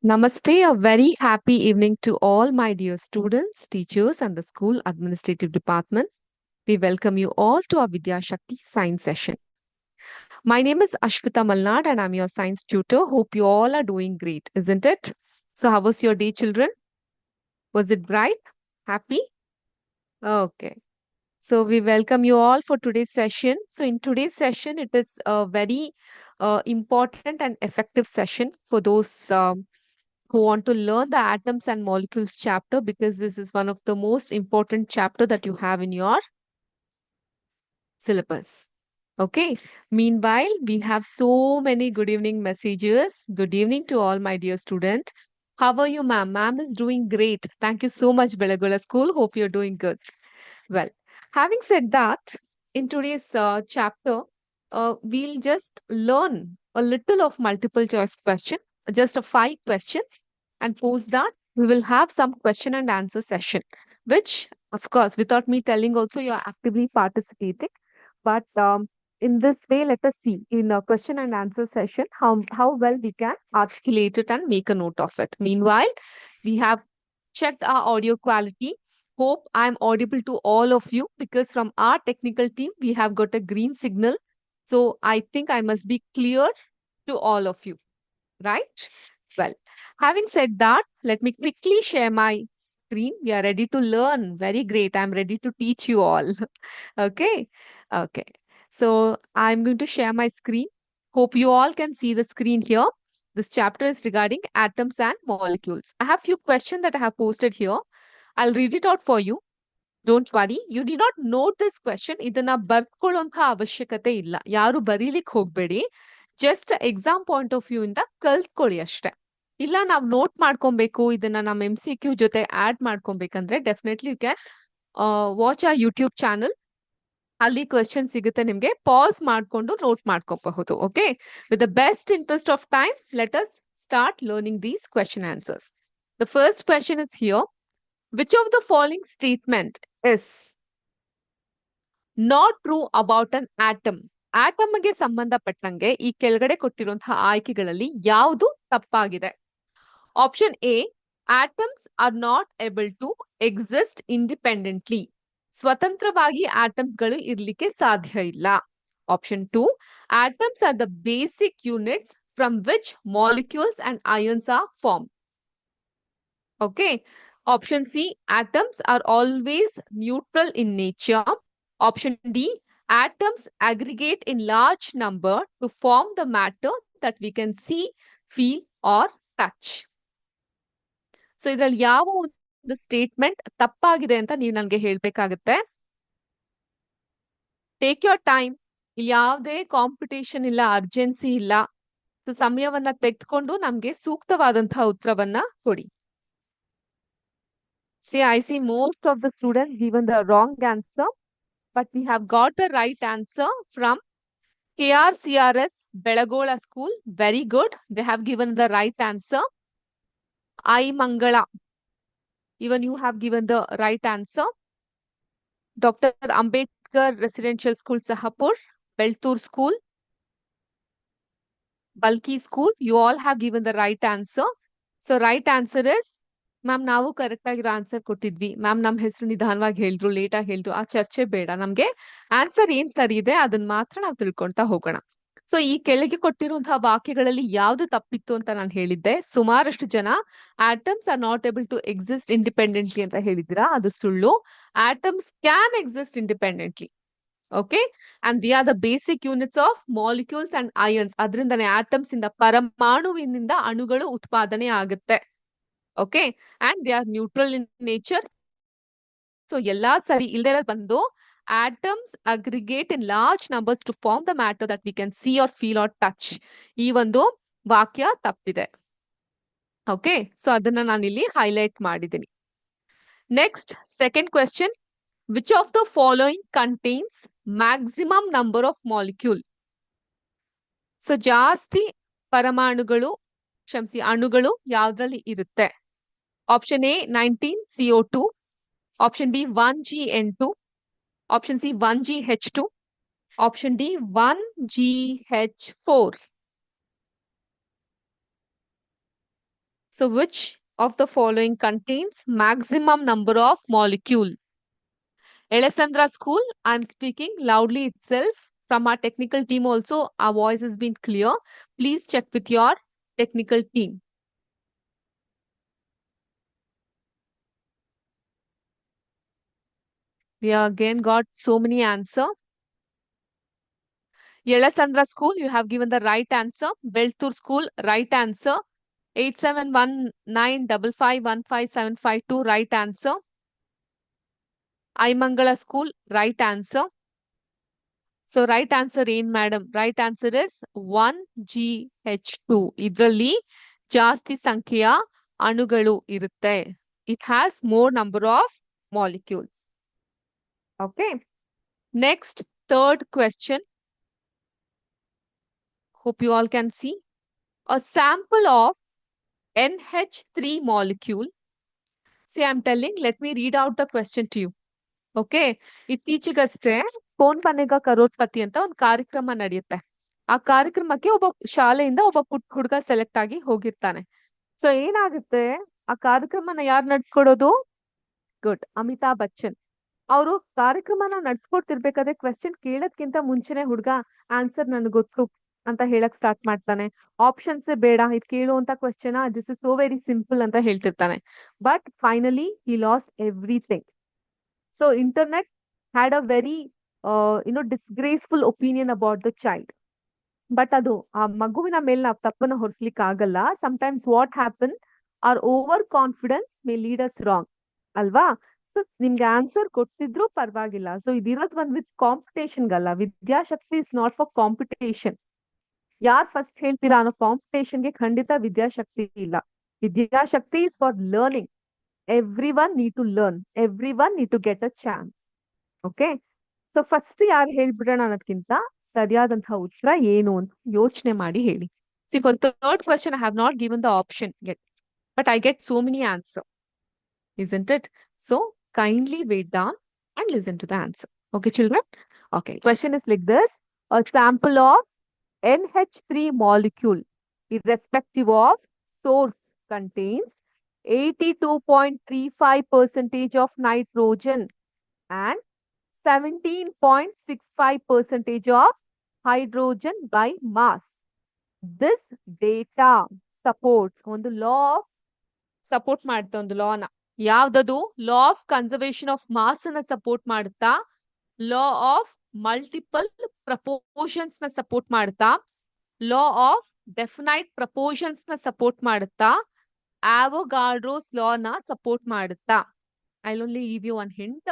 Namaste, a very happy evening to all my dear students, teachers, and the school administrative department. We welcome you all to our Vidya Shakti science session. My name is Ashpita Malnad and I'm your science tutor. Hope you all are doing great, isn't it? So, how was your day, children? Was it bright? Happy? Okay. So, we welcome you all for today's session. So, in today's session, it is a very important and effective session for those who want to learn the atoms and molecules chapter because this is one of the most important chapter that you have in your syllabus. Okay. Meanwhile, we have so many good evening messages. Good evening to all my dear student. How are you, ma'am? Ma'am is doing great. Thank you so much, Belagola School. Hope you're doing good. Well, having said that, in today's chapter, we'll just learn a little of multiple choice question, just a five question, and post that we will have some question and answer session, which, of course, without me telling, also you're actively participating. But in this way, let us see in a question and answer session how well we can articulate it and make a note of it. Meanwhile, we have checked our audio quality. Hope I'm audible to all of you because from our technical team, we have got a green signal. So I think I must be clear to all of you, right? Well, having said that, let me quickly share my screen. We are ready to learn. Very great. I'm ready to teach you all. Okay. Okay. So I'm going to share my screen. Hope you all can see the screen here. This chapter is regarding atoms and molecules. I have few questions that I have posted here. I'll read it out for you. Don't worry, you did not note this question. ಇದನ್ನ ಬರ್ಕೊಳ್ಳುವಂತ ಅವಶ್ಯಕತೆ ಇಲ್ಲ. ಯಾರು ಬರೀಲಿಕ್ಕೆ ಹೋಗ್ಬೇಡಿ. Just exam point of view ಇಂದ ಕಲ್ತ್ಕೊಳ್ಳಿ ಅಷ್ಟೇ. ಇಲ್ಲ ನಾವು ನೋಟ್ ಮಾಡ್ಕೊಬೇಕು, ಇದನ್ನ ನಮ್ಮ MCQ ಜೊತೆ ಆಡ್ ಮಾಡ್ಕೊಬೇಕಂದ್ರೆ ಡೆಫಿನೆಟ್ಲಿ ಯು ಕ್ಯಾನ್ ವಾಚ್ ಆ ಯೂಟ್ಯೂಬ್ ಚಾನಲ್. ಅಲ್ಲಿ ಕ್ವೆಶನ್ ಸಿಗುತ್ತೆ ನಿಮ್ಗೆ. ಪಾಸ್ ಮಾಡ್ಕೊಂಡು ನೋಟ್ ಮಾಡ್ಕೋಬಹುದು. Okay, with the best interest of time, let us start learning these question answers. The first question is here. Which of the following statement is not true about an atom? ಆಟಮ್ಗೆ ಸಂಬಂಧಪಟ್ಟಂಗೆ ಈ ಕೆಳಗಡೆ ಕೊಟ್ಟಿರುವಂತಹ ಆಯ್ಕೆಗಳಲ್ಲಿ ಯಾವುದು ತಪ್ಪಾಗಿದೆ? Option A, atoms are not able to exist independently. ಸ್ವತಂತ್ರವಾಗಿ ಆಟಮ್ಸ್ಗಳು ಇರ್ಲಿಕ್ಕೆ ಸಾಧ್ಯ ಇಲ್ಲ. Option two, atoms are the basic units from which molecules and ions are form. Okay. Option C, atoms are always neutral in nature. Option D, atoms aggregate in large number to form the matter that we can see, feel or touch. So ಇದರಲ್ಲಿ ಯಾವ ಒಂದು statement ತಪ್ಪಾಗಿದೆ ಅಂತ ನೀವು ನನಗೆ ಹೇಳ್ಬೇಕಾಗುತ್ತೆ. Take your time. ಇಲ್ಲಿ ಯಾವುದೇ competition ಇಲ್ಲ, ಅರ್ಜೆನ್ಸಿ ಇಲ್ಲ. ಸಮಯವನ್ನ ತೆಗೆದುಕೊಂಡು ನಮ್ಗೆ ಸೂಕ್ತವಾದಂತಹ ಉತ್ತರವನ್ನ ಕೊಡಿ. See, I see most of the students given the wrong answer, but we have got the right answer from KRCRS Belagola School. Very good. They have given the right answer. I Mangala. Even you have given the right answer. Dr. Ambedkar Residential School Sahapur, Beltur School, Balki School. You all have given the right answer. So right answer is, ma'am ನಾವು correct ಆಗಿರೋ answer ಕೊಟ್ಟಿದ್ವಿ. Ma'am ನಮ್ಮ ಹೆಸರು ನಿಧಾನವಾಗಿ ಹೇಳಿದ್ರು, late ಆಗಿ ಹೇಳಿದ್ರು, ಆ ಚರ್ಚೆ ಬೇಡ. ನಮ್ಗೆ ಆನ್ಸರ್ ಏನ್ ಸರಿ ಇದೆ ಅದನ್ನ ಮಾತ್ರ ನಾವು ತಿಳ್ಕೊಂತಾ ಹೋಗೋಣ. ಸೊ ಈ ಕೆಳಗೆ ಕೊಟ್ಟಿರುವಂತಹ ವಾಕ್ಯಗಳಲ್ಲಿ ಯಾವ್ದು ತಪ್ಪಿತ್ತು ಅಂತ ನಾನು ಹೇಳಿದ್ದೆ. ಸುಮಾರಷ್ಟು ಜನ atoms are not able to exist independently ಅಂತ ಹೇಳಿದಿರಾ. ಅದು ಸುಳ್ಳು. Atoms can exist independently. Okay, and they are the basic units of molecules and ions. ಅದರಿಂದನೇ ಆಟಮ್ಸ್ ಇಂದ, ಪರಮಾಣುವಿನಿಂದ ಅಣುಗಳು ಉತ್ಪಾದನೆ ಆಗುತ್ತೆ. Okay, and they are neutral in nature. So ಎಲ್ಲಾ ಸರಿ ಇಲ್ದೇ ಬಂದು atoms aggregate in large numbers to form the matter that we can see or feel or touch. ಈ ಒಂದು ವಾಕ್ಯ ತಪ್ಪಿದೆ. ಓಕೆ, ಸೊ ಅದನ್ನ ನಾನಿಲ್ಲಿ ಹೈಲೈಟ್ ಮಾಡಿದ್ದೀನಿ. Next, second question. Which of the following contains maximum number of molecule? So ಜಾಸ್ತಿ ಪರಮಾಣುಗಳು, ಕ್ಷಮಿಸಿ, ಅಣುಗಳು ಯಾವ್ದ್ರಲ್ಲಿ ಇರುತ್ತೆ? Option A, 19 CO2. Option B, 1GN2. Option C, 1GH2. Option D, 1GH4. So which of the following contains maximum number of molecule? Alessandra School, I'm speaking loudly itself. From our technical team also, our voice has been clear. Please check with your technical team. We again got so many answer. Yelasandra School, you have given the right answer. Beltur School, right answer. 871955157552, right answer. Aimangala School, right answer. So right answer ಏನ್ madam? Right answer is 1GH2. ಇದರಲ್ಲಿ ಜಾಸ್ತಿ ಸಂಖ್ಯೆಯ ಅಣುಗಳು ಇರುತ್ತೆ. It has more number of molecules. Okay. Next, third question. Hope you all can see. A sample of NH3 molecule. See, I'm telling, let me read out the question to you. Okay, ಇತ್ತೀಚೆಗಷ್ಟೇ ಕೌನ್ ಬನೇಗಾ ಕರೋಡ್ಪತಿ ಅಂತ ಒಂದು ಕಾರ್ಯಕ್ರಮ ನಡೆಯುತ್ತೆ. ಆ ಕಾರ್ಯಕ್ರಮಕ್ಕೆ ಒಬ್ಬ ಶಾಲೆಯಿಂದ ಒಬ್ಬ ಪುಟ್ಟ ಹುಡುಗ ಸೆಲೆಕ್ಟ್ ಆಗಿ ಹೋಗಿರ್ತಾನೆ. ಸೊ ಏನಾಗುತ್ತೆ, ಆ ಕಾರ್ಯಕ್ರಮನ ಯಾರು ನಡ್ಸ್ಕೊಡೋದು? ಗುಡ್, ಅಮಿತಾಬ್ ಬಚ್ಚನ್. ಅವರು ಕಾರ್ಯಕ್ರಮನ ನಡ್ಸ್ಕೊಡ್ತಿರ್ಬೇಕಾದ್ರೆ ಕ್ವೆಶ್ಚನ್ ಕೇಳೋದ್ಕಿಂತ ಮುಂಚೆನೆ ಹುಡುಗ ಆನ್ಸರ್ ನನ್ಗೆ ಗೊತ್ತು ಅಂತ ಹೇಳಕ್ ಸ್ಟಾರ್ಟ್ ಮಾಡ್ತಾನೆ. ಆಪ್ಷನ್ಸ್ ಬೇಡ, ಇದು ಕೇಳುವಂತ question, this is so very simple ಅಂತ ಹೇಳ್ತಿರ್ತಾನೆ. But finally he lost everything. So internet had a very disgraceful opinion about the child. But ಅದು ಆ ಮಗುವಿನ ಮೇಲೆ ನಾವು ತಪ್ಪನ್ನ ಹೊರಿಸ್ಲಿಕ್ಕೆ ಆಗಲ್ಲ. Sometimes what happen, our over confidence may lead us wrong. ಅಲ್ವಾ? ಸೊ ನಿಮ್ಗೆ ಆನ್ಸರ್ ಕೊಟ್ಟಿದ್ರು ಪರವಾಗಿಲ್ಲ. ಸೊ ಇದಿರೋದು ಒಂದು ವಿತ್ ಕಾಂಪಿಟೇಷನ್ಗಲ್ಲ. Vidyashakti is not for competition. ಯಾರು ಫಸ್ಟ್ ಹೇಳ್ತೀರಾ ಅನ್ನೋ ಕಾಂಪಿಟೇಷನ್ಗೆ ಖಂಡಿತ ವಿದ್ಯಾಶಕ್ತಿ ಇಲ್ಲ. Vidyashakti is for learning. Everyone need to learn. Everyone need to get a chance. Okay. So first ಯಾರು ಹೇಳ್ಬಿಡೋಣ ಅನ್ನೋದಕ್ಕಿಂತ ಸರಿಯಾದಂತಹ ಉತ್ತರ ಏನು ಅಂತ ಯೋಚನೆ ಮಾಡಿ ಹೇಳಿ. C for third question I have not given the option get, but I get so many answer, isn't it? So kindly wait down and listen to the answer. Okay, children? Okay, question is like this. A sample of NH3 molecule, irrespective of source, contains 82.35% of nitrogen and 17.65% of hydrogen by mass. This data supports ಒಂದು law of support ಮಾಡುತ್ತೆ. ಒಂದು ಲಾನ ಯಾವ್ದದು? Law of conservation of mass ಅನ್ನ support ಮಾಡುತ್ತಾ, law of multiple proportions ನ support ಮಾಡುತ್ತಾ, law of definite proportions ನ ಸಪೋರ್ಟ್ ಮಾಡುತ್ತಾ, ಆವೋಗಾಡ್ರೋಸ್ ಲಾ ನ ಸಪೋರ್ಟ್ ಮಾಡುತ್ತಾ? I only give you one hint.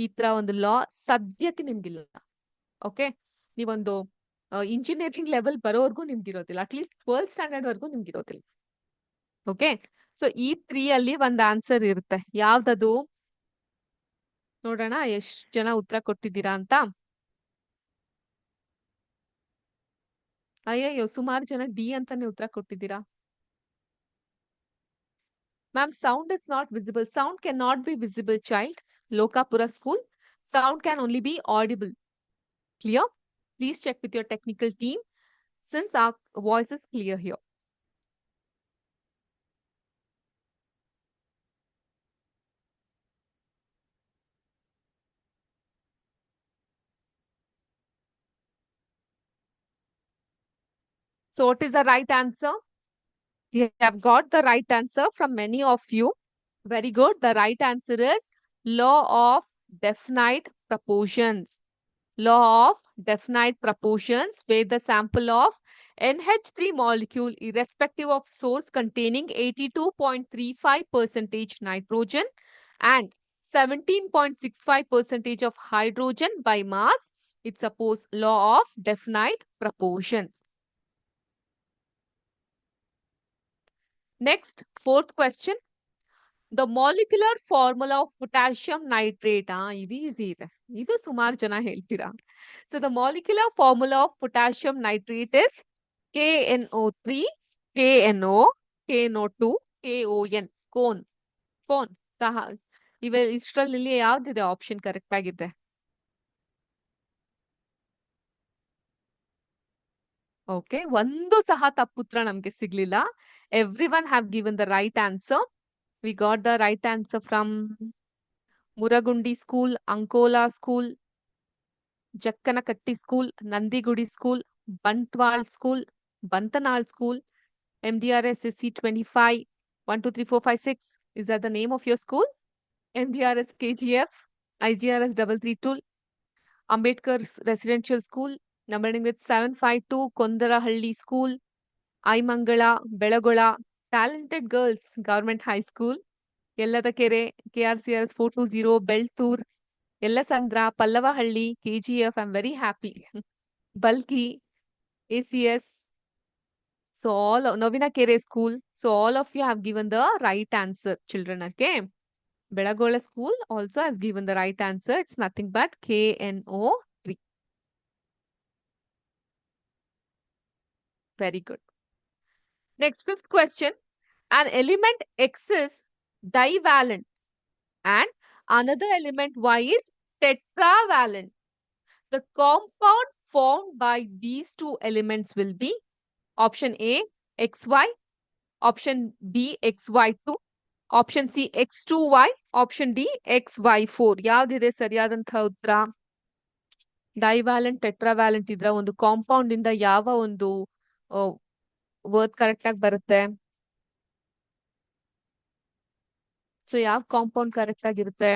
ಈ ತರ ಒಂದು ಲಾ ಸದ್ಯಕ್ಕೆ ನಿಮ್ಗಿಲ್ಲ. ಓಕೆ, ನೀವೊಂದು ಇಂಜಿನಿಯರಿಂಗ್ ಲೆವೆಲ್ ಬರೋವರೆಗೂ ನಿಮ್ಗಿರೋದಿಲ್ಲ. ಅಟ್ಲೀಸ್ಟ್ 12th ಸ್ಟ್ಯಾಂಡರ್ಡ್ ವರ್ಗೂ ನಿಮ್ಗಿರೋದಿಲ್ಲ. ಓಕೆ, ಸೊ ಈ 3 ಅಲ್ಲಿ ಒಂದ್ ಆನ್ಸರ್ ಇರುತ್ತೆ. ಯಾವ್ದದು? ನೋಡೋಣ ಎಷ್ಟ್ ಜನ ಉತ್ತರ ಕೊಟ್ಟಿದ್ದೀರಾ ಅಂತ. ಅಯ್ಯಯ್ಯೋ, ಸುಮಾರು ಜನ ಡಿ ಅಂತಾನೆ ಉತ್ತರ ಕೊಟ್ಟಿದ್ದೀರಾ. Ma'am, sound is not visible. Sound can not be visible, child. Lokapura school, sound can only be audible. Clear? Please check with your technical team since our voice is clear here. So what is the right answer? You have got the right answer from many of you. Very good. The right answer is law of definite proportions. Law of definite proportions, where the sample of NH3 molecule, irrespective of source, containing 82.35% nitrogen and 17.65% of hydrogen by mass, it suppose law of definite proportions. Next, fourth question. The molecular formula of potassium nitrate. ఇది easy ಇದೆ. ಇದು ಸುಮಾರು ಜನ ಹೇಳ್ತೀರಾ. So the molecular formula of potassium nitrate is KNO3, KNO, KNO2, KON. ಕೋನ್. ಕೋನ್. ಇಷ್ಟರಲ್ಲಿ ಯಾವ್ದಿದೆ ಆಪ್ಷನ್ ಕರೆಕ್ಟ್ ಆಗಿದೆ? ಓಕೆ, ಒಂದು ಸಹ ತಪ್ಪುತ್ರ ನಮ್ಗೆ ಸಿಗ್ಲಿಲ್ಲ. Everyone have given the right answer. We got the right answer from Muragundi school, Ankola school, Jakkanakatti school, Nandigudi school, Bantwal school, Bantanal school, MDRS SC 25, 1, 2, 3, 4, 5, 6. Is that the name of your school? MDRS KGF, IGRS 332, Ambedkar Residential School, numbering with 752, Kondarahalli School, Aimangala, Belagola, Talented Girls, Government High School, Yelladakere, KRCRS 420, Beltur, Yellasandra, Pallavahalli, KGF. I'm very happy. Balki, ACS. So Novina Kere School. So all of you have given the right answer, children. Okay. Belagola School also has given the right answer. It's nothing but KNO3. Very good. Next, fifth question. An element X is divalent and another element Y is tetravalent. The compound formed by these two elements will be option A, XY, option B, XY2, option C, X2Y, option D, XY4. ಯಾವ್ದಿದೆ ಸರಿಯಾದಂಥ ಉತ್ತರ? ಡೈವ್ಯಾಲೆಂಟ್, ಟೆಟ್ರಾವ್ಯಾಲೆಂಟ್ ಇದ್ರ ಒಂದು compound ಇಂದ ಯಾವ ಒಂದು word correct ಆಗಿ ಬರುತ್ತೆ? So ಯಾವ ಕಾಂಪೌಂಡ್ ಕರೆಕ್ಟ್ ಆಗಿರುತ್ತೆ?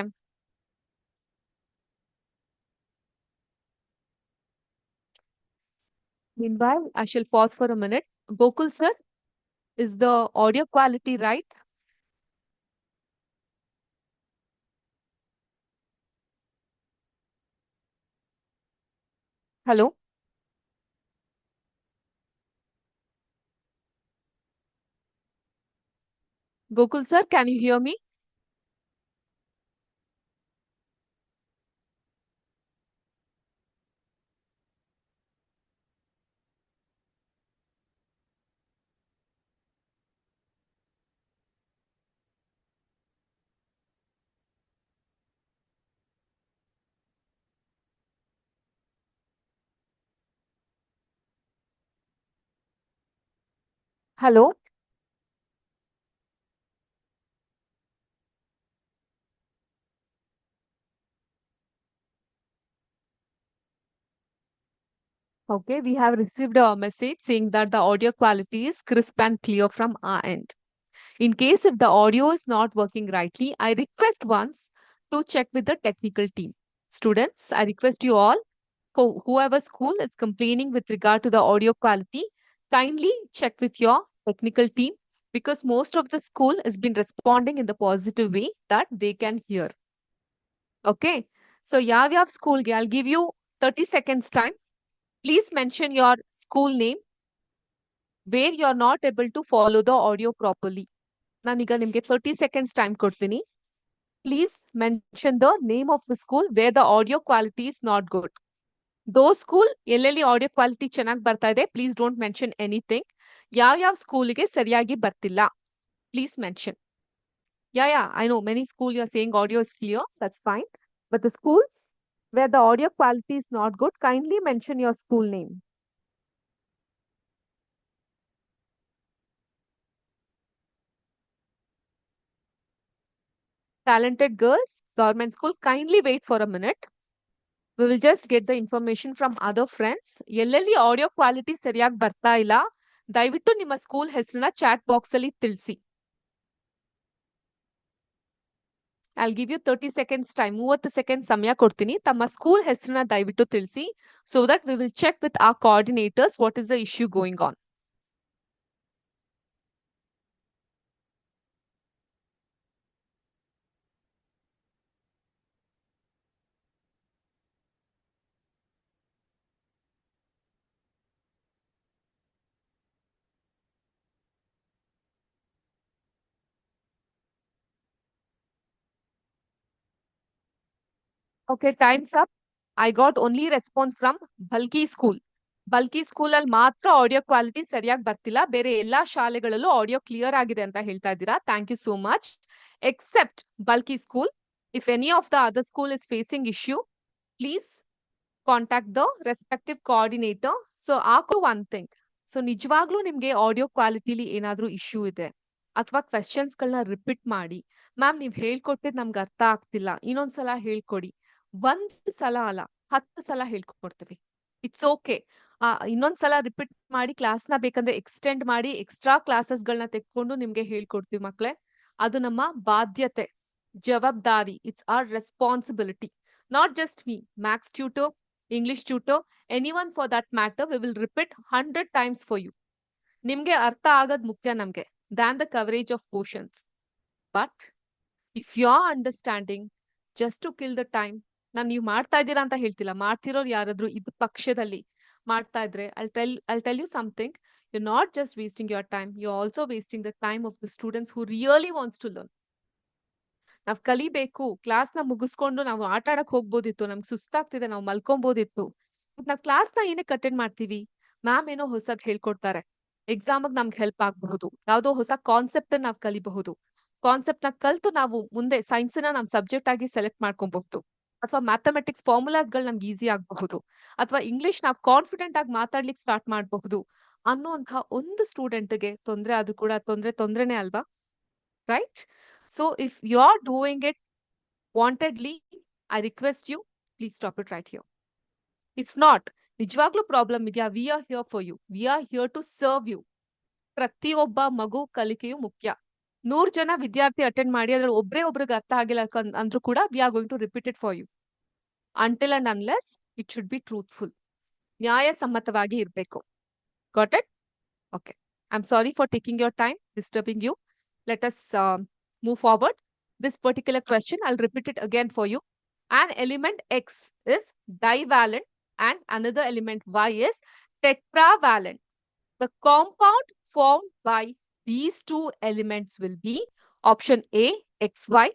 Meanwhile, I shall pause for a minute. Gokul sir, is the audio quality right? Hello? Gokul sir, can you hear me? Hello? Okay, we have received a message saying that the audio quality is crisp and clear from our end. In case if the audio is not working rightly, I request once to check with the technical team. Students, I request you all, whoever school is complaining with regard to the audio quality, kindly check with your technical team because most of the school has been responding in the positive way that they can hear. Okay. So, yav school, I'll give you 30 seconds time. Please mention your school name where you're not able to follow the audio properly. ನಾನೀಗ ನಿಮ್ಗೆ 30 seconds time ಕೊಡ್ತೀನಿ. Please mention the name of the school where the audio quality is not good. Those school ಎಲ್ಲೆಲ್ಲಿ audio quality ಚೆನ್ನಾಗಿ ಬರ್ತಾ ಇದೆ, please don't mention anything. ಯಾವ ಸ್ಕೂಲಿಗೆ ಸರಿಯಾಗಿ ಬರ್ತಿಲ್ಲ, please mention. Yeah, I know many schools you're saying audio is clear, that's fine. But the schools where the audio quality is not good, kindly mention your school name. Talented Girls Government School, kindly wait for a minute. We will just get the information from other friends. ಎಲ್ಲೆಲ್ಲಿ audio quality ಸರಿಯಾಗಿ ಬರ್ತಾ ಇಲ್ಲ, ದಯವಿಟ್ಟು ನಿಮ್ಮ school ಹೆಸರನ್ನ chat box ಅಲ್ಲಿ ತಿಳಿಸಿ. I'll give you 30 seconds time. 30 seconds ಸಮಯ ಕೊಡ್ತೀನಿ. ತಮ್ಮ ಸ್ಕೂಲ್ ಹೆಸರನ್ನ ದಯವಿಟ್ಟು ತಿಳಿಸಿ. So that we will check with our coordinators what is the issue going on. Okay, time's up. I got only response from Bhalki School. Bulky school ಅಲ್ಲಿ ಮಾತ್ರ audio quality ಸರಿಯಾಗಿ ಬರ್ತಿಲ್ಲ, ಬೇರೆ ಎಲ್ಲಾ ಶಾಲೆಗಳಲ್ಲೂ ಆಡಿಯೋ ಕ್ಲಿಯರ್ ಆಗಿದೆ ಅಂತ ಹೇಳ್ತಾ ಇದ್ದೀರಾ. Thank you so much. Except ಬಲ್ಕಿ school, if any of the other school is facing issue, please contact the respective coordinator. So one thing. So ನಿಜವಾಗ್ಲೂ ನಿಮ್ಗೆ ಆಡಿಯೋ ಕ್ವಾಲಿಟಿಲಿ ಏನಾದ್ರೂ ಇಶ್ಯೂ ಇದೆ ಅಥವಾ ಕ್ವೆಶನ್ಸ್ ಗಳನ್ನ ರಿಪೀಟ್ ಮಾಡಿ, ಮ್ಯಾಮ್ ನೀವ್ ಹೇಳ್ಕೊಟ್ಟಿದ್ ನಮ್ಗೆ ಅರ್ಥ ಆಗ್ತಿಲ್ಲ, ಇನ್ನೊಂದ್ಸಲ ಹೇಳ್ಕೊಡಿ. ಒಂದ್ ಸಲ ಅಲ್ಲ, 10 ಸಲ ಹೇಳ್ಕೊಡ್ತೀವಿ. It's okay. ಇನ್ನೊಂದ್ಸಲ ರಿಪೀಟ್ ಮಾಡಿ ಕ್ಲಾಸ್ನ ಬೇಕಂದ್ರೆ ಎಕ್ಸ್ಟೆಂಡ್ ಮಾಡಿ ಎಕ್ಸ್ಟ್ರಾ ಕ್ಲಾಸಸ್ ಗಳನ್ನ ತೆಕ್ಕೊಂಡು ನಿಮ್ಗೆ ಹೇಳ್ಕೊಡ್ತೀವಿ ಮಕ್ಳೇ. ಅದು ನಮ್ಮ ಬಾಧ್ಯತೆ, ಜವಾಬ್ದಾರಿ. It's our responsibility. Not just me, maths tutor, English tutor, anyone for that matter, we will repeat 100 times for you. ನಿಮ್ಗೆ ಅರ್ಥ ಆಗದ್ ಮುಖ್ಯ ನಮ್ಗೆ than the coverage of portions. But if you're understanding just to kill the time, ನಾನು ನೀವು ಮಾಡ್ತಾ ಇದ್ದೀರಾ ಅಂತ ಹೇಳ್ತಿಲ್ಲ, ಮಾಡ್ತಿರೋರು ಯಾರಾದ್ರೂ ಇದು ಪಕ್ಷದಲ್ಲಿ ಮಾಡ್ತಾ ಇದ್ರೆ, I'll tell you something. You're not just wasting your time, you're also wasting the time of the students who really wants to learn. ನಾವ್ ಕಲಿಬೇಕು, ಕ್ಲಾಸ್ ನ ಮುಗಿಸ್ಕೊಂಡು ನಾವು ಆಟ ಆಡಕ್ ಹೋಗ್ಬೋದಿತ್ತು, ನಮ್ಗೆ ಸುಸ್ತಾಗ್ತಿದೆ, ನಾವು ಮಲ್ಕೊಬೋದಿತ್ತು. ನಾವ್ ಕ್ಲಾಸ್ ನ ಏನಕ್ಕೆ ಅಟೆಂಡ್ ಮಾಡ್ತೀವಿ? ಮ್ಯಾಮ್ ಏನೋ ಹೊಸದ್ ಹೇಳ್ಕೊಡ್ತಾರೆ, ಎಕ್ಸಾಮ್ ನಮ್ಗೆ ಹೆಲ್ಪ್ ಆಗಬಹುದು, ಯಾವ್ದೋ ಹೊಸ ಕಾನ್ಸೆಪ್ಟ್ ನಾವ್ ಕಲಿಬಹುದು. ಕಾನ್ಸೆಪ್ಟ್ ನ ಕಲ್ತು ನಾವು ಮುಂದೆ ಸೈನ್ಸ್ ನ ನಮ್ ಸಬ್ಜೆಕ್ಟ್ ಆಗಿ ಸೆಲೆಕ್ಟ್ ಮಾಡ್ಕೊಬಹುದು, ಅಥವಾ ಮ್ಯಾಥಮೆಟಿಕ್ಸ್ ಫಾರ್ಮುಲಾಸ್ ಗಳು ನಮ್ಗೆ ಈಸಿ ಆಗಬಹುದು, ಅಥವಾ ಇಂಗ್ಲಿಷ್ ನಾವ್ ಕಾನ್ಫಿಡೆಂಟ್ ಆಗಿ ಮಾತಾಡ್ಲಿಕ್ಕೆ ಸ್ಟಾರ್ಟ್ ಮಾಡಬಹುದು ಅನ್ನುವಂತಹ ಒಂದು ಸ್ಟೂಡೆಂಟ್ಗೆ ತೊಂದ್ರೆ ಆದ್ರೂ ಕೂಡ ತೊಂದ್ರೆನೇ ಅಲ್ವಾ? Right? So if you're doing it wantedly, I request you, please stop it right here. If not, ನಿಜವಾಗ್ಲೂ ಪ್ರಾಬ್ಲಮ್ ಇದೆಯಾ? We are here for you. We are here to serve you. ಪ್ರತಿಯೊಬ್ಬ ಮಗು ಕಲಿಕೆಯು ಮುಖ್ಯ. 100 ಜನ ವಿದ್ಯಾರ್ಥಿ ಅಟೆಂಡ್ ಮಾಡಿ ಅದ್ರಲ್ಲಿ ಒಬ್ರಿಗೆ ಅರ್ಥ ಆಗಿಲ್ಲ ಅಂದ್ರೂ ಕೂಡ we are going to repeat it for you. Until and unless it should be truthful. ನ್ಯಾಯಸಮ್ಮತವಾಗಿ ಇರ್ಬೇಕು. Got it? Okay. I'm sorry for taking your time, disturbing you. Let us move forward. This particular question, I'll repeat it again for you. An element X is divalent and another element Y is tetravalent. The compound formed by these two elements will be option A, XY,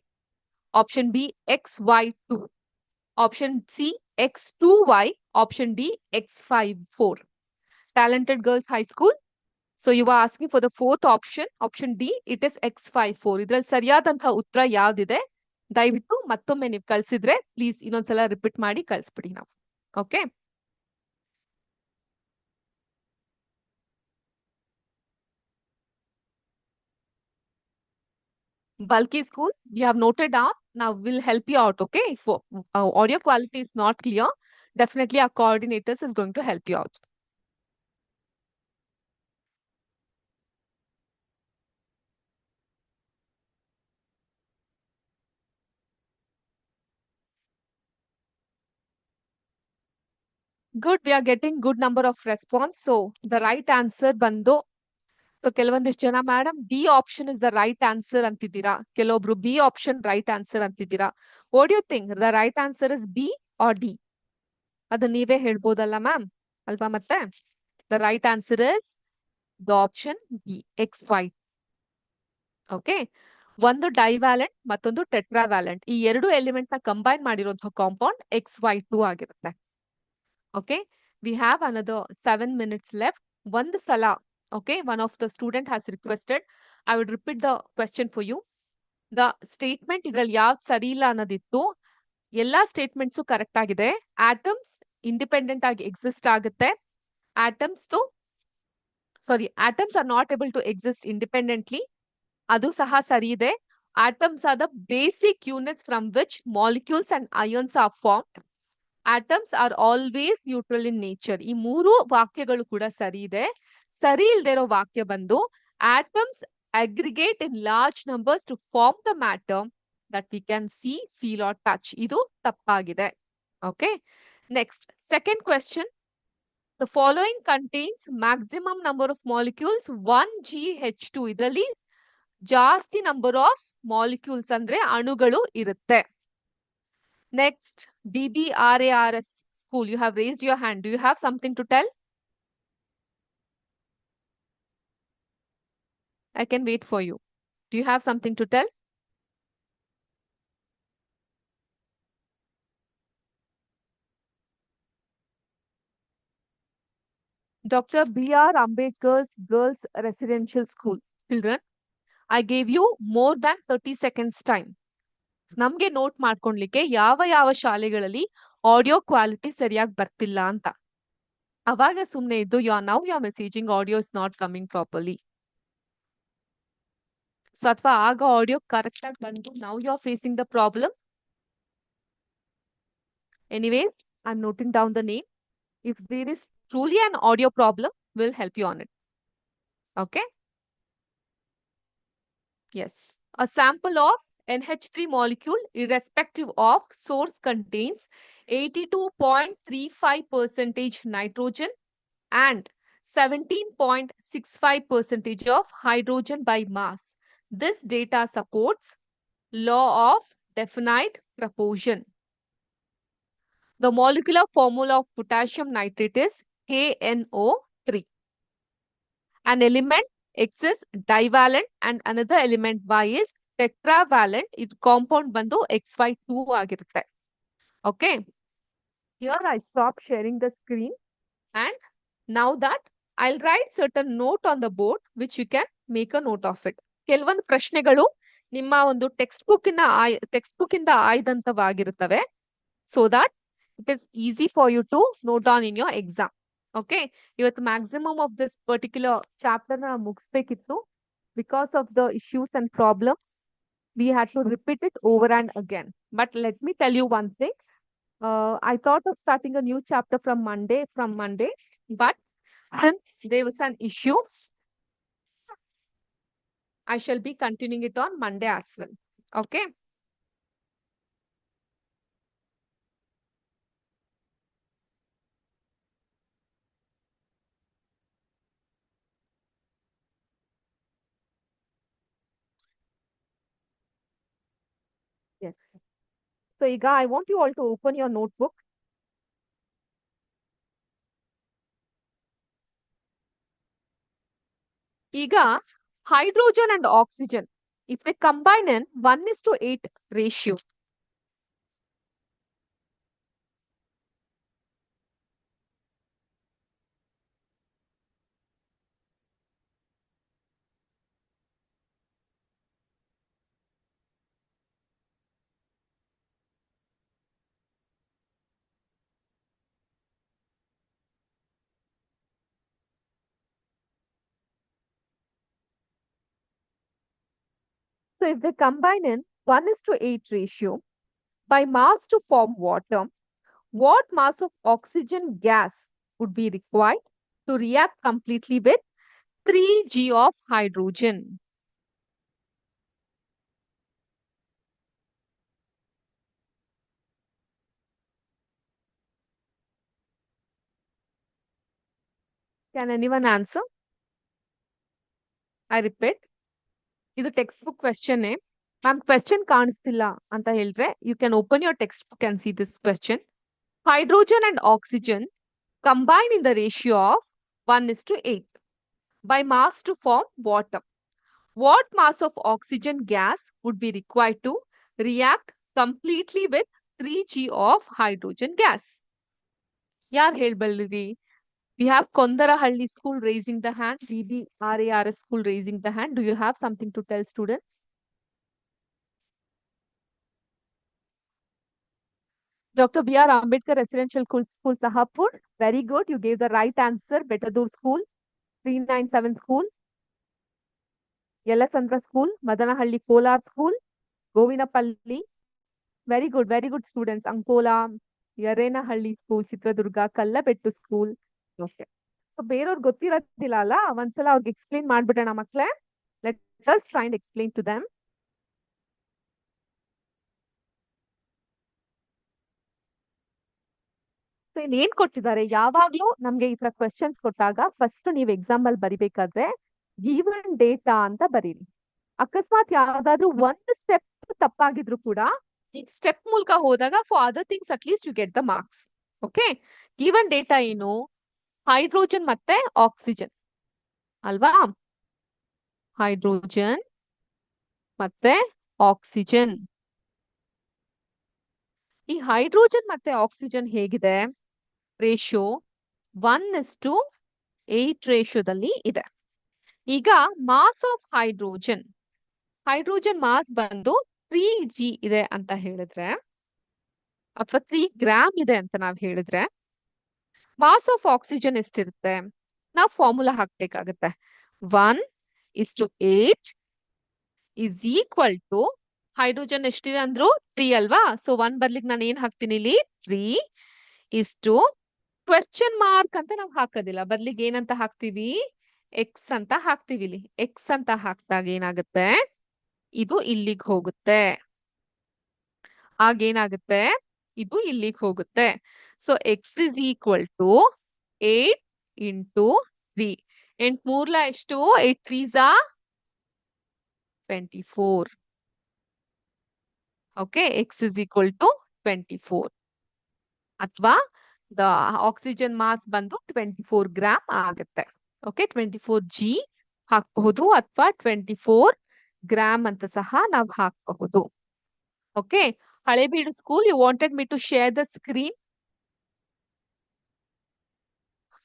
option B, XY2, option C, X2Y, option D, X54. Talented Girls High School. So you are asking for the fourth option, option D, it is X54. ಇದ್ರಲ್ಲಿ ಸರಿಯಾದಂತಹ ಉತ್ತರ ಯಾವ್ದಿದೆ ದಯವಿಟ್ಟು ಮತ್ತೊಮ್ಮೆ ನೀವು ಕಳ್ಸಿದ್ರೆ please ಇನ್ನೊಂದ್ಸಲ repeat ಮಾಡಿ ಕಳ್ಸ್ಬಿಡಿ ನಾವು. Okay, Bulky School, you have noted down. Now we'll help you out, okay? If audio quality is not clear, definitely our coordinators is going to help you out. Good, we are getting good number of response. So the right answer ಬಂದು, so ಕೆಲವೊಂದಿಷ್ಟು ಜನ madam D option is the right answer ಅಂತಿದ್ದೀರಾ, ಕೆಲವೊಬ್ರು B option right answer ಅಂತಿದ್ದೀರಾ. What you think the right answer is B or D? ಅದು ನೀವೇ ಹೇಳ್ಬೋದಲ್ಲ ma'am, ಅಲ್ವಾ? ಮತ್ತೆ the right answer is the option B, XY. Okay, ಒಂದು divalent ಮತ್ತೊಂದು ಟೆಟ್ರಾವ್ಯಾಲೆಂಟ್, ಈ ಎರಡು ಎಲಿಮೆಂಟ್ ನ ಕಂಬೈನ್ ಮಾಡಿರುವಂತಹ ಕಾಂಪೌಂಡ್ XY2 ಆಗಿರುತ್ತೆ. Okay, we have another 7 minutes left. ಒಂದು ಸಲ, okay, one of the student has requested, I would repeat the question for you. The statement ಇದ್ರಲ್ಲಿ ಯಾವ್ದು ಸರಿ ಇಲ್ಲ ಅನ್ನೋದಿತ್ತು, ಎಲ್ಲಾ ಸ್ಟೇಟ್ಮೆಂಟ್ಸು ಕರೆಕ್ಟ್ ಆಗಿದೆ. ಆಟಮ್ಸ್ ಇಂಡಿಪೆಂಡೆಂಟ್ ಆಗಿ ಎಕ್ಸಿಸ್ಟ್ ಆಗುತ್ತೆ. Atoms are not able to exist independently, ಅದು ಸಹ ಸರಿ ಇದೆ. Atoms are the basic units from which molecules and ions are formed. Atoms are always neutral in nature. ಈ ಮೂರು ವಾಕ್ಯಗಳು ಕೂಡ ಸರಿ ಇದೆ. ಸರಿ ಇಲ್ದೇ ಇರೋ ವಾಕ್ಯ ಬಂದು atoms aggregate in large numbers to form the matter that we can see, feel or touch. ಇದು ತಪ್ಪಾಗಿದೆ. Okay, next second question. The following contains maximum number of molecules 1GH2. ಇದರಲ್ಲಿ ಜಾಸ್ತಿ ನಂಬರ್ ಆಫ್ ಮಾಲಿಕ್ಯೂಲ್ಸ್ ಅಂದ್ರೆ ಅಣುಗಳು ಇರುತ್ತೆ. Next, DBRARS school, you have raised your hand. Do you have something to tell? I can wait for you. Do you have something to tell? Dr. B.R. Ambedkar's Girls Residential School. Children, I gave you more than 30 seconds time. ನಮ್ಗೆ note ಮಾಡ್ಕೊಳ್ಲಿಕ್ಕೆ ಯಾವ ಯಾವ ಶಾಲೆಗಳಲ್ಲಿ audio quality ಸರಿಯಾಗಿ ಬರ್ತಿಲ್ಲ ಅಂತ. ಅವಾಗ ಸುಮ್ನೆ ಇದ್ದು your messaging audio is not coming properly. So ಅಥವಾ ಆಗ ಆಡಿಯೋ ಕರೆಕ್ಟ್ ಆಗಿ ಬಂದು now you are facing the problem. Anyways, I'm noting down the name. If there is truly an audio problem, we'll help you on it. Okay? Yes. A sample of NH3 molecule, irrespective of source, contains 82.35 percentage nitrogen and 17.65 percentage of hydrogen by mass. This data supports law of definite proportion. The molecular formula of potassium nitrate is KNO3. An element X is divalent and another element Y is tetravalent. It compound bandu XY2 ಆಗಿರುತ್ತೆ. Okay. Here I stop sharing the screen and now that I'll write certain note on the board which you can make a note of it. ಕೆಲವೊಂದು ಪ್ರಶ್ನೆಗಳು ನಿಮ್ಮ ಒಂದು text book ಇಂದ ಆಯ್ದಂತವಾಗಿರುತ್ತವೆ. So that it is easy for you to note down in your exam. Okay, ಇವತ್ತು maximum of this particular chapter na ಮುಗಿಸ್ಬೇಕಿತ್ತು. Because of the issues and problems, we had to repeat it over and again. But let me tell you one thing. I thought of starting a new chapter from Monday, but since there was an issue, I shall be continuing it on Monday as well. Okay. Yes. So, Iga, I want you all to open your notebook. ಈಗ hydrogen and oxygen, if they combine in 1:8 ratio, so if they combine in 1:8 ratio by mass to form water, what mass of oxygen gas would be required to react completely with 3G of hydrogen? Can anyone answer? I repeat, ಇದು text book question ma'am question ಕಾಣಿಸ್ತಿಲ್ಲ ಅಂತ ಹೇಳಿದ್ರೆ you can open your text book and see this question. Hydrogen and oxygen combine in the ratio of 1:8 by mass to form water. What mass of oxygen gas would be required to react completely with 3G of hydrogen gas? ಯಾರು ಹೇಳ್ಬಲ್ಲಿರಿ? We have Kondarahalli school raising the hand, BBRARS school raising the hand. Do you have something to tell students? Dr. B.R. Ambedkar Residential School, Sahapur. Very good. You gave the right answer. Betadur School, 397 School. Yellasandra School, Madanahalli Kolar School, Govinapalli. Very good students. Ankola, Yarenahalli School, Chitradurga, Kallabettu School. Okay. So, ಬೇರೆಯವ್ರಿಗೆ ಗೊತ್ತಿರೋದಿಲ್ಲ ಅಲ್ಲ, ಒಂದ್ಸಲ ಅವ್ರಿಗೆ explain ಮಾಡ್ಬಿಡೋಣ ಮಕ್ಕಳೇ. Let us try and explain to them. So ಇಲ್ಲಿ ಏನ್ ಕೊಟ್ಟಿದ್ದಾರೆ, ಯಾವಾಗ್ಲೂ ನಮ್ಗೆ ಈ ತರ ಕ್ವೆಶನ್ಸ್ ಕೊಟ್ಟಾಗ ಫಸ್ಟ್ ನೀವು ಎಕ್ಸಾಮ್ ಅಲ್ಲಿ ಬರಿಬೇಕಾದ್ರೆ ಗಿವನ್ ಡೇಟಾ ಅಂತ ಬರೀರಿ. ಅಕಸ್ಮಾತ್ ಯಾವ್ದಾದ್ರು ಒಂದು ಸ್ಟೆಪ್ ತಪ್ಪಾಗಿದ್ರು ಕೂಡ ಸ್ಟೆಪ್ ಮೂಲಕ ಹೋದಾಗ for other things at least you get the marks. Okay, given data ಏನು? ಹೈಡ್ರೋಜನ್ ಮತ್ತೆ ಆಕ್ಸಿಜನ್ ಅಲ್ವಾ? ಹೈಡ್ರೋಜನ್ ಮತ್ತೆ ಆಕ್ಸಿಜನ್. ಈ ಹೈಡ್ರೋಜನ್ ಮತ್ತೆ ಆಕ್ಸಿಜನ್ ಹೇಗಿದೆ? ರೇಷಿಯೋ 1:8 ರೇಷಿಯೋದಲ್ಲಿ ಇದೆ. ಈಗ ಮಾಸ್ ಆಫ್ ಹೈಡ್ರೋಜನ್ ಮಾಸ್ ಬಂದು 3G ಇದೆ ಅಂತ ಹೇಳಿದ್ರೆ ಅಥವಾ 3 ಗ್ರಾಮ್ ಇದೆ ಅಂತ ನಾವ್ ಹೇಳಿದ್ರೆ ಮಾಸ್ ಆಫ್ ಆಕ್ಸಿಜನ್ ಎಷ್ಟಿರುತ್ತೆ? ನಾವು ಫಾರ್ಮುಲಾ ಹಾಕ್ಬೇಕಾಗತ್ತೆ. 1:8 ಇಸ್ ಈಕ್ವಲ್ ಟು ಹೈಡ್ರೋಜನ್ ಎಷ್ಟಿದೆ ಅಂದ್ರು 3 ಅಲ್ವಾ? ಸೊ 1 ಬರ್ಲಿಕ್ಕೆ ನಾನು ಏನ್ ಹಾಕ್ತೀನಿ ಇಲ್ಲಿ? 3 ಇಷ್ಟು ಕ್ವೆಶ್ಚನ್ ಮಾರ್ಕ್ ಅಂತ ನಾವು ಹಾಕೋದಿಲ್ಲ. ಬದ್ಲಿಗೆ ಏನಂತ ಹಾಕ್ತಿವಿ? ಎಕ್ಸ್ ಅಂತ ಹಾಕ್ತಿವಿ. ಇಲ್ಲಿ ಎಕ್ಸ್ ಅಂತ ಹಾಕ್ದಾಗ ಏನಾಗುತ್ತೆ? ಇದು ಇಲ್ಲಿಗೆ ಹೋಗುತ್ತೆ. ಆಗೇನಾಗುತ್ತೆ? ಇದು ಇಲ್ಲಿಗೆ ಹೋಗುತ್ತೆ. So x is equal to 8 into 3. 8 ಮೂರ್ಲ ಎಷ್ಟು? 8 3 24. Okay, x is equal to 24. ಅಥವಾ ದ ಆಕ್ಸಿಜನ್ ಮಾಸ್ ಬಂದು 24 ಗ್ರಾಮ್ ಆಗುತ್ತೆ. ಓಕೆ, 24 ಜಿ ಹಾಕಬಹುದು ಅಥವಾ 24 ಗ್ರಾಮ್ ಅಂತ ಸಹ ನಾವು ಹಾಕಬಹುದು. Okay, Halebidu school, you wanted me to share the screen?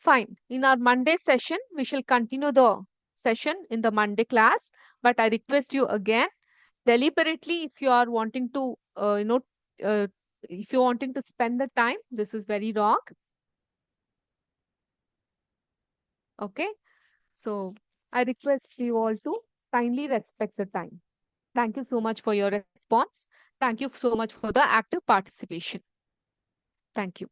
Fine. In our Monday session, we shall continue the session in the Monday class. But I request you again, deliberately, if you are wanting to, if you're wanting to spend the time, this is very wrong. Okay. So I request you all to kindly respect the time. Thank you so much for your response. Thank you so much for the active participation. Thank you.